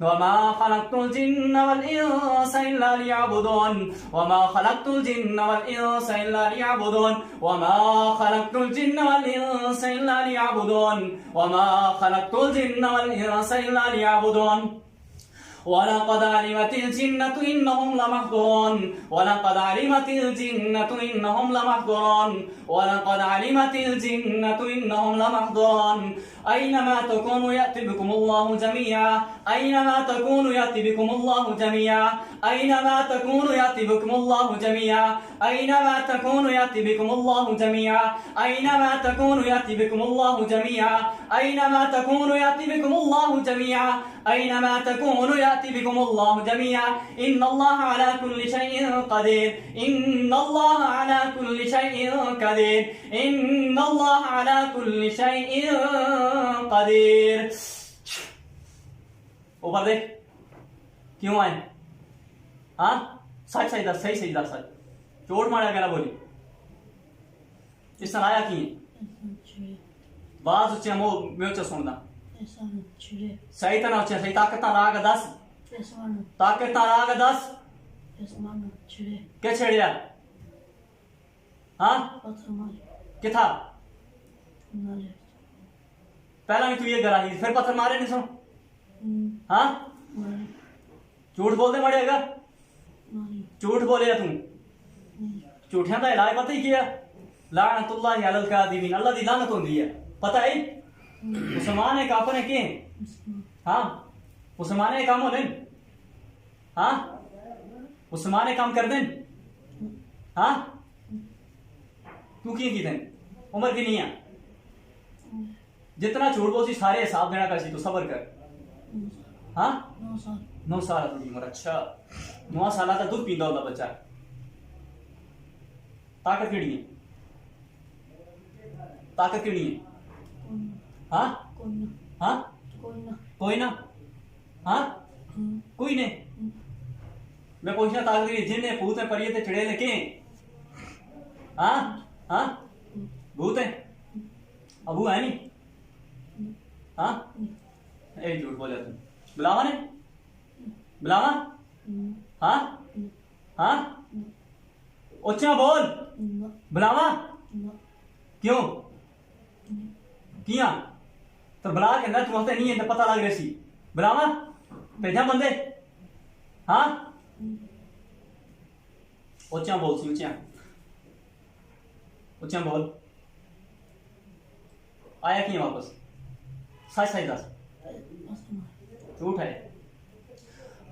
वमा खलक़तुल जिन्ना वल इंसा इल्ला लियअबुदून वमा खलक़तुल जिन्ना वल इंसा इल्ला लियअबुदून वमा खलक़तुल जिन्ना वल इंसा इल्ला लियअबुदून वमा खलक़तुल जिन्ना वल इंसा इल्ला लियअबुदून वलक़द अलिमतिल जिन्नतु इन्नहुम लमहदूरून वलक़द अलिमतिल जिन्नतु इन्नहुम लमहदूरून वलक़द अलिमतिल जिन्नतु इन्नहुम लमहदूरून अय्नमा तकूनु यअति बिकुमुल्लाहु जमीआ अय्नमा तकूनु यअति बिकुमुल्लाहु जमीआ अय्नमा तकूनु यअति बिकुमुल्लाहु जमीआ अय्नमा तकूनु यअति बिकुमुल्लाहु जमीआ अय्नमा तकूनु यअति बिकुमुल्लाहु जमीआ अय्नमा तकूनु यअति बिकुमुल्लाहु जमीआ अय्नमा तकूनु यअति बिकुमुल्लाहु जमीआ इन्नल्लाहा अला कुल्लि शैइन क़दीर इन्नल्लाहा अला कुल्लि शैइन क़दीर इन्नल्लाहा अला कुल्लि शैइन क़दीर। ऊपर देख क्यों आए? हाँ सच सही दस सही सही दस सच चोट मारा गया बोली इसने आया की बात उच्चे मो म्योचा सुनना सही तना उच्चे सही ताकत राग दस ताकत राग दस क्या छेड़िया? हाँ क्या था पहला भी तू ये गरा ही फिर पत्थर मारे नहीं सुन। हाँ झूठ बोलते मरेगा झूठ बोलेगा तुम झूठिया का इलाज पता ही किया लानतुल्लाहि अलल कादिबीन अल्लाह दी लानत होंदी है पता है मुसलमान है काफिर है के? हाँ मुसलमान है काम हो लेन हाँ मुसलमान है काम कर देन हाँ तू की देन उम्र की नहीं है जितना झूठ बोलती सारे हिसाब देना कर सी तो सबर कर। हाँ 9 साल तुझी उम्र अच्छा 9 साल का दूध पींदा होता बच्चा ताकत केड़ी है ताकत केड़ी है? हाँ हाँ कोई ना हाँ कोई नहीं मैं पूछना ताकत केड़ी जिन्हें भूत है परिये थे चिड़े लेके हाँ हाँ भूत है अबू है नहीं हाँ एक झूठ बोले तुम बुलावा ने बुलावा हाँ हाँ उच्चा बोल बुलावा क्यों किया तो बुला के अंदर तू नहीं है तो पता लग रही सी बुलावा भेजा बंदे हाँ उच्चा बोल सी उच्चा उच्चा बोल आया कि वापस सच सही दस झूठ है।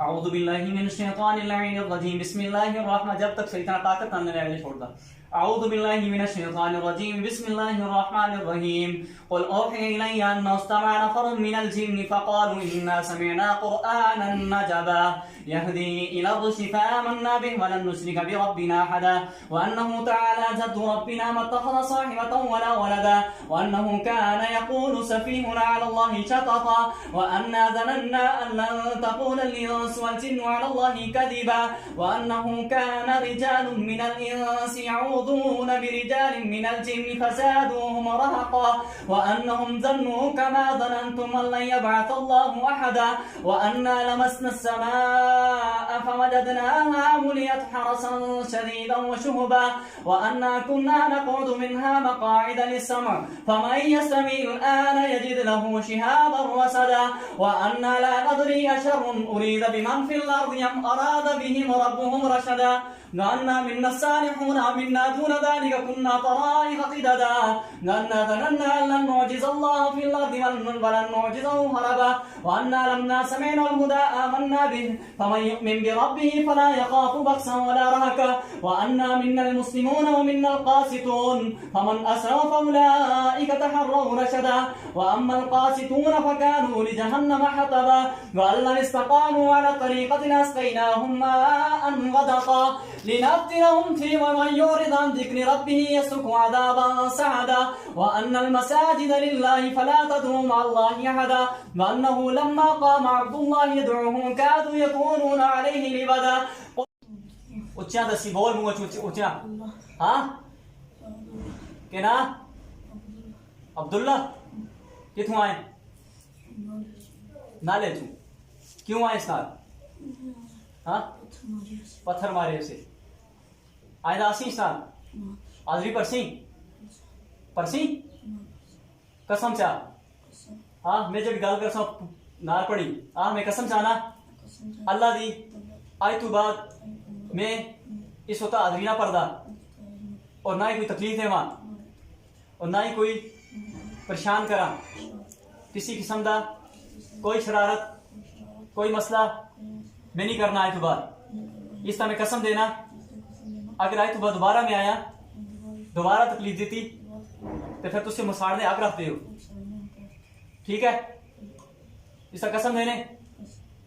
अऊज़ु बिल्लाहि मिनश शैतानिर रजीम बिस्मिल्लाहिर रहमान जब तक सही तरह ताकत अंदर आए छोड़ दा अऊज़ु बिल्लाहि मिनश शैतानिर रजीम बिस्मिल्लाहिर रहमानिर रहीम क़ुल औहिया इलैया अन्नहु इस्तमअ नफ़रुम मिनल जिन्नि फ़क़ालू इन्ना समिअना क़ुरआनन अजबा यहदी इला रुश्दि फ़आमन्ना बिहि वलन नुश्रिका बिरब्बिना अहदा वअन्नहु तआला जद्दु रब्बिना मत्तख़ज़ साहिबतन वला वलदा वअन्नहु कान यक़ूलु सफ़ीहुना अला अल्लाहि शतता वअन्ना ज़नन्ना अन लन तक़ूला अल-इंसु वल-जिन्नु अला अल्लाहि कज़िबा वअन्नहु कान रिजालुन मिनल इंसि यऊज़ून बिरिजालिन मिनल जिन्नि फ़ज़ादूहुम रहक़ा वअन्नहुम ज़न्नु कमा ज़ननतुम अन लन यबअथ अल्लाहु अहदा वअन्ना लमस्ना अस्समाअ फवजदनाहा मुलियत हरसन शदीदन वशुहुबा वअन्ना कुन्ना नक़उदु मिन्हा मक़ाዒद लिस्समअ फमन यस्तमि'il आन यजिद लहु शिहाबन रसदा वअन्ना ला नदरी अशर्रुन उरीद बिमन फिल अर्दि अम अराद बिहिम रब्बुहुम रशदा वअन्ना मिन्ना सालिहून वमिन्ना दून ज़ालिका कुन्ना तराइक़ क़िददा वअन्ना ज़नन्ना अन लन नु'जिज़ अल्लाह फिल अर्दि वलन नु'जिज़हु हरबा वअन्ना लम्मा समि'ना अल-हुदा आमन्ना बिहि फमन यु'मिन बिरब्बिहि फला यख़ाफु बख़्सन वला रहका वअन्ना मिन्नल मुस्लिमून वमिन्नल क़ासितून फमन असरफ़ फउलाइका तहर्रव रशदा वअम्मल क़ासितून फकानू लिजहन्नम हतबा वअल्लन इस्तक़ामू अला तरीक़तिना अस्क़ैनाहुम माअन ग़दक़ा लिनफ्तिनहुम फ़ीहि वमन युरिद अन ज़िक्रि रब्बिहि यसलुकहु अज़ाबन सअदा वअन्नल मसाजिद लिल्लाहि फला तद'ू मअल्लाहि अहदा वअन्नहु लम्मा क़ाम अब्दुल्लाहि यद'ूहु कादू यकूनून अलैहि लिबदा। उच्चा दसी बोल मुंह उच्चा हाँ के ना अब्दुल्ला किथों आए नाले तू क्यों आए इसनाद? हाँ, पत्थर मारे उसे। आयदा आसी इसनाद आजरी परसी परसी कसम चा। हाँ, मैं जब गल कर नार पड़ी मैं कसम चाहना अल्लाह दी आज तू बाद मैं इस होता हाजरी ना पड़दा और ना ही कोई तकलीफ है वहां और ना ही कोई परेशान करा किसी किस्म का कोई शरारत कोई मसला मैं नहीं करना आज तू बाद। इस तरह मैं कसम देना अगर आज तू बाद दोबारा में आया दोबारा तकलीफ देती तो फिर तुझसे मुसाड़ने आग रखते हो, ठीक है? इसका कसम देने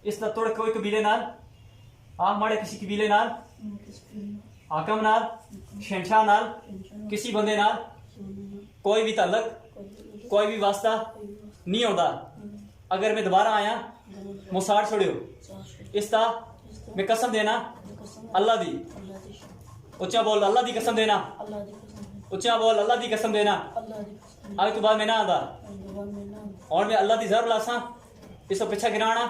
इस तरह तोड़ कोई कबीले नाल माड़े किसी कबीले नाल हाकम नाल शहनशाह नाल किसी बंदे नाल कोई भी ताल्लुक कोई भी वास्ता नहीं होता। अगर मैं दोबारा आया मुसाड़ छोड़ियो इस तरह मैं कसम देना अल्लाह दी। उच्चा बोल अल्लाह दी कसम देना, उच्चा बोल अल्लाह दी कसम देना आज तो बाद में ना आता और मैं अल्लाह दी जरूर लासा इसको पीछा गिराना,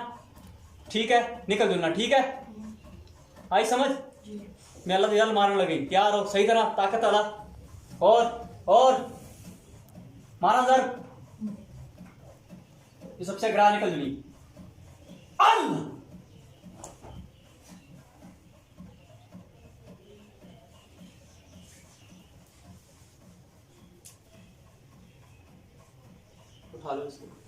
ठीक है? निकल दूना, ठीक है? आई समझ? मैं अल्लाह दी जल मारने लगी, तैयार हो सही तरह ताकत वाला और मारा जर ये सबसे गिरा निकल दूनी। अल्लाह उठा लो इसको।